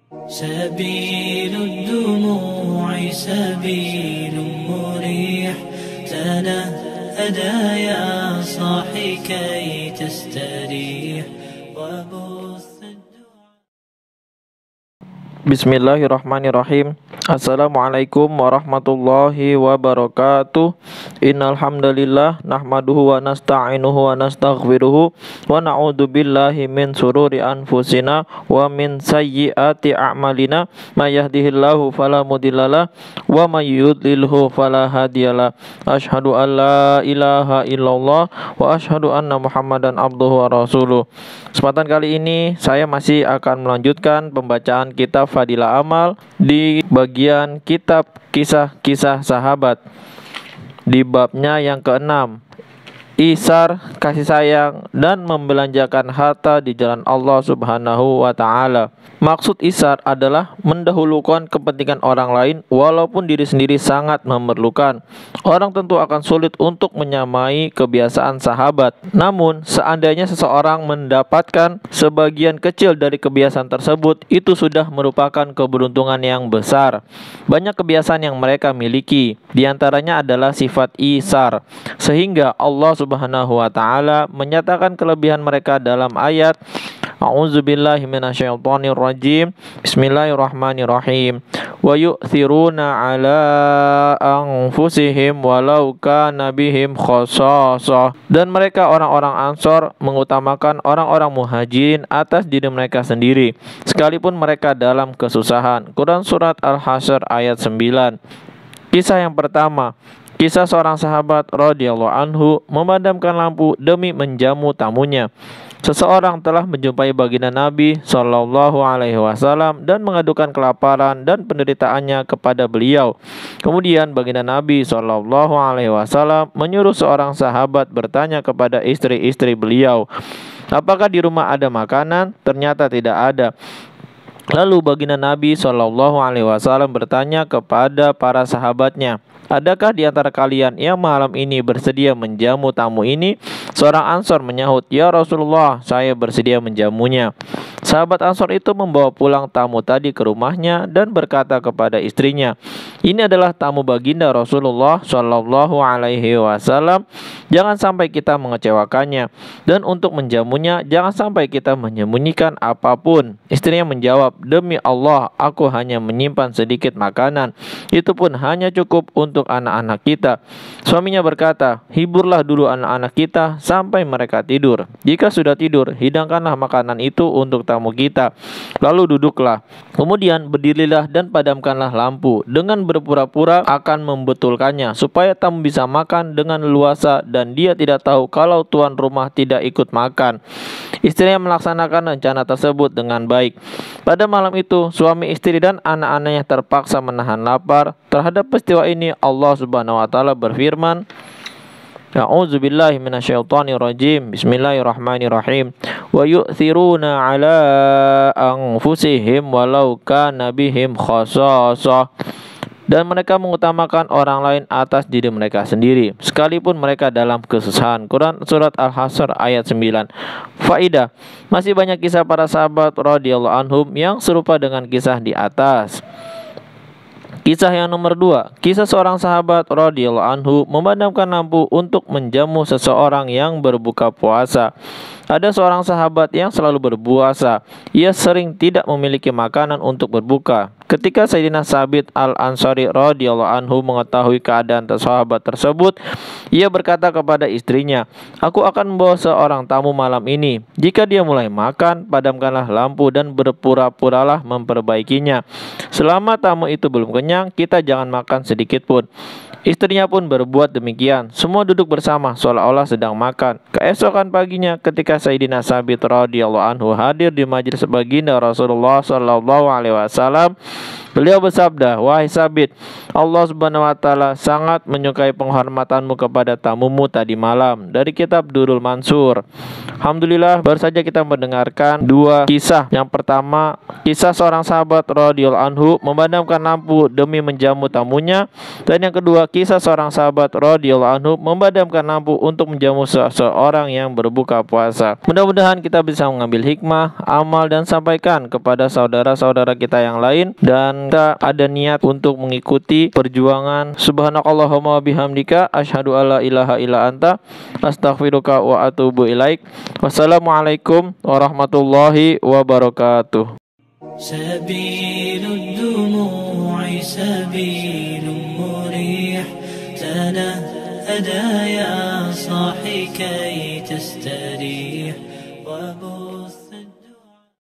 سبيل الدموع سبيل مريح تنهدى يا صاحي كي تستريح وبث Bismillahirrahmanirrahim. Assalamualaikum warahmatullahi wabarakatuh. Innal hamdalillah nahmaduhu wa nasta'inuhu wa nastaghfiruhu wa na'udzu billahi min sururi anfusina wa min sayyiati a'malina. May yahdihillahu fala mudhillalah wa may yudlilhu fala hadiyalah. Asyhadu an la ilaha illallah wa asyhadu anna Muhammadan abduhu wa rasuluh. Kesempatan kali ini saya masih akan melanjutkan pembacaan kitab Fadilah Amal di bagian kitab kisah-kisah sahabat di babnya yang ke-6, Isar, kasih sayang dan membelanjakan harta di jalan Allah Subhanahu wa Ta'ala. Maksud isar adalah mendahulukan kepentingan orang lain walaupun diri sendiri sangat memerlukan. Orang tentu akan sulit untuk menyamai kebiasaan sahabat. Namun, seandainya seseorang mendapatkan sebagian kecil dari kebiasaan tersebut, itu sudah merupakan keberuntungan yang besar. Banyak kebiasaan yang mereka miliki, diantaranya adalah sifat isar, sehingga Allah Subhanahu wa Ta'ala menyatakan kelebihan mereka dalam ayat A'udzubillahi minasyaitonirrajim. Bismillahirrahmanirrahim. Wa yu'thiruna ala anfusihim walau kana bihim khasasah. Dan mereka orang-orang Ansor mengutamakan orang-orang Muhajirin atas diri mereka sendiri, sekalipun mereka dalam kesusahan. Quran Surat Al-Hasyr ayat 9. Kisah yang pertama, kisah seorang sahabat radhiyallahu anhu memadamkan lampu demi menjamu tamunya. Seseorang telah menjumpai baginda Nabi Shallallahu Alaihi Wasallam dan mengadukan kelaparan dan penderitaannya kepada beliau. Kemudian baginda Nabi Shallallahu Alaihi Wasallam menyuruh seorang sahabat bertanya kepada istri-istri beliau, apakah di rumah ada makanan? Ternyata tidak ada. Lalu baginda Nabi Shallallahu Alaihi Wasallam bertanya kepada para sahabatnya, adakah di antara kalian yang malam ini bersedia menjamu tamu ini? Seorang Ansor menyahut, ya Rasulullah, saya bersedia menjamunya. Sahabat Ansor itu membawa pulang tamu tadi ke rumahnya dan berkata kepada istrinya, ini adalah tamu baginda Rasulullah Shallallahu Alaihi Wasallam. Jangan sampai kita mengecewakannya, dan untuk menjamunya jangan sampai kita menyembunyikan apapun. Istrinya menjawab, demi Allah, aku hanya menyimpan sedikit makanan. Itu pun hanya cukup untuk anak-anak kita. Suaminya berkata, hiburlah dulu anak-anak kita sampai mereka tidur. Jika sudah tidur, hidangkanlah makanan itu untuk tamu kita. Lalu duduklah. Kemudian berdirilah dan padamkanlah lampu dengan berpura-pura akan membetulkannya, supaya tamu bisa makan dengan leluasa dan dia tidak tahu kalau tuan rumah tidak ikut makan. Istrinya melaksanakan rencana tersebut dengan baik. Pada malam itu, suami istri dan anak-anaknya terpaksa menahan lapar. Terhadap peristiwa ini, Allah Subhanahu wa Ta'ala berfirman, A'udzubillahi minasyaitonirrajim. Bismillahirrahmanirrahim. Wa yu'thiruna ala anfusihim walau kana bihim khasasah. Dan mereka mengutamakan orang lain atas diri mereka sendiri, sekalipun mereka dalam kesusahan. Quran Surat Al-Hasyr ayat 9. Faidah, masih banyak kisah para sahabat radhiyallahu anhum yang serupa dengan kisah di atas. Kisah yang nomor 2, kisah seorang sahabat radhiyallahu anhu memadamkan lampu untuk menjamu seseorang yang berbuka puasa. Ada seorang sahabat yang selalu berpuasa. Ia sering tidak memiliki makanan untuk berbuka. Ketika Sayyidina Sabit Al-Ansari radhiyallahu anhu mengetahui keadaan sahabat tersebut, ia berkata kepada istrinya, aku akan membawa seorang tamu malam ini. Jika dia mulai makan, padamkanlah lampu dan berpura-puralah memperbaikinya. Selama tamu itu belum kenyang, kita jangan makan sedikit pun. Istrinya pun berbuat demikian. Semua duduk bersama seolah-olah sedang makan. Keesokan paginya, ketika Sayyidina Sabit radhiyallahu anhu hadir di majelis baginda Rasulullah sallallahu alaihi wasallam, Beliau bersabda, "Wahai Sabit, Allah Subhanahu wa taala sangat menyukai penghormatanmu kepada tamumu tadi malam." Dari kitab Durrul Mansur. Alhamdulillah, baru saja kita mendengarkan dua kisah. Yang pertama, kisah seorang sahabat radhiyallahu anhu memadamkan lampu demi menjamu tamunya, dan yang kedua, kisah seorang sahabat radhiyallahu anhu memadamkan lampu untuk menjamu seseorang yang berbuka puasa. Mudah-mudahan kita bisa mengambil hikmah, amal, dan sampaikan kepada saudara-saudara kita yang lain, dan kita ada niat untuk mengikuti perjuangan. Subhanakallahumma bihamdika asyhadu alla ilaha illa anta astaghfiruka wa atubu ilaik. Wassalamualaikum warahmatullahi wabarakatuh. سبيل الدموع سبيل مريح تنهدى يا صاحي كي تستريح وبث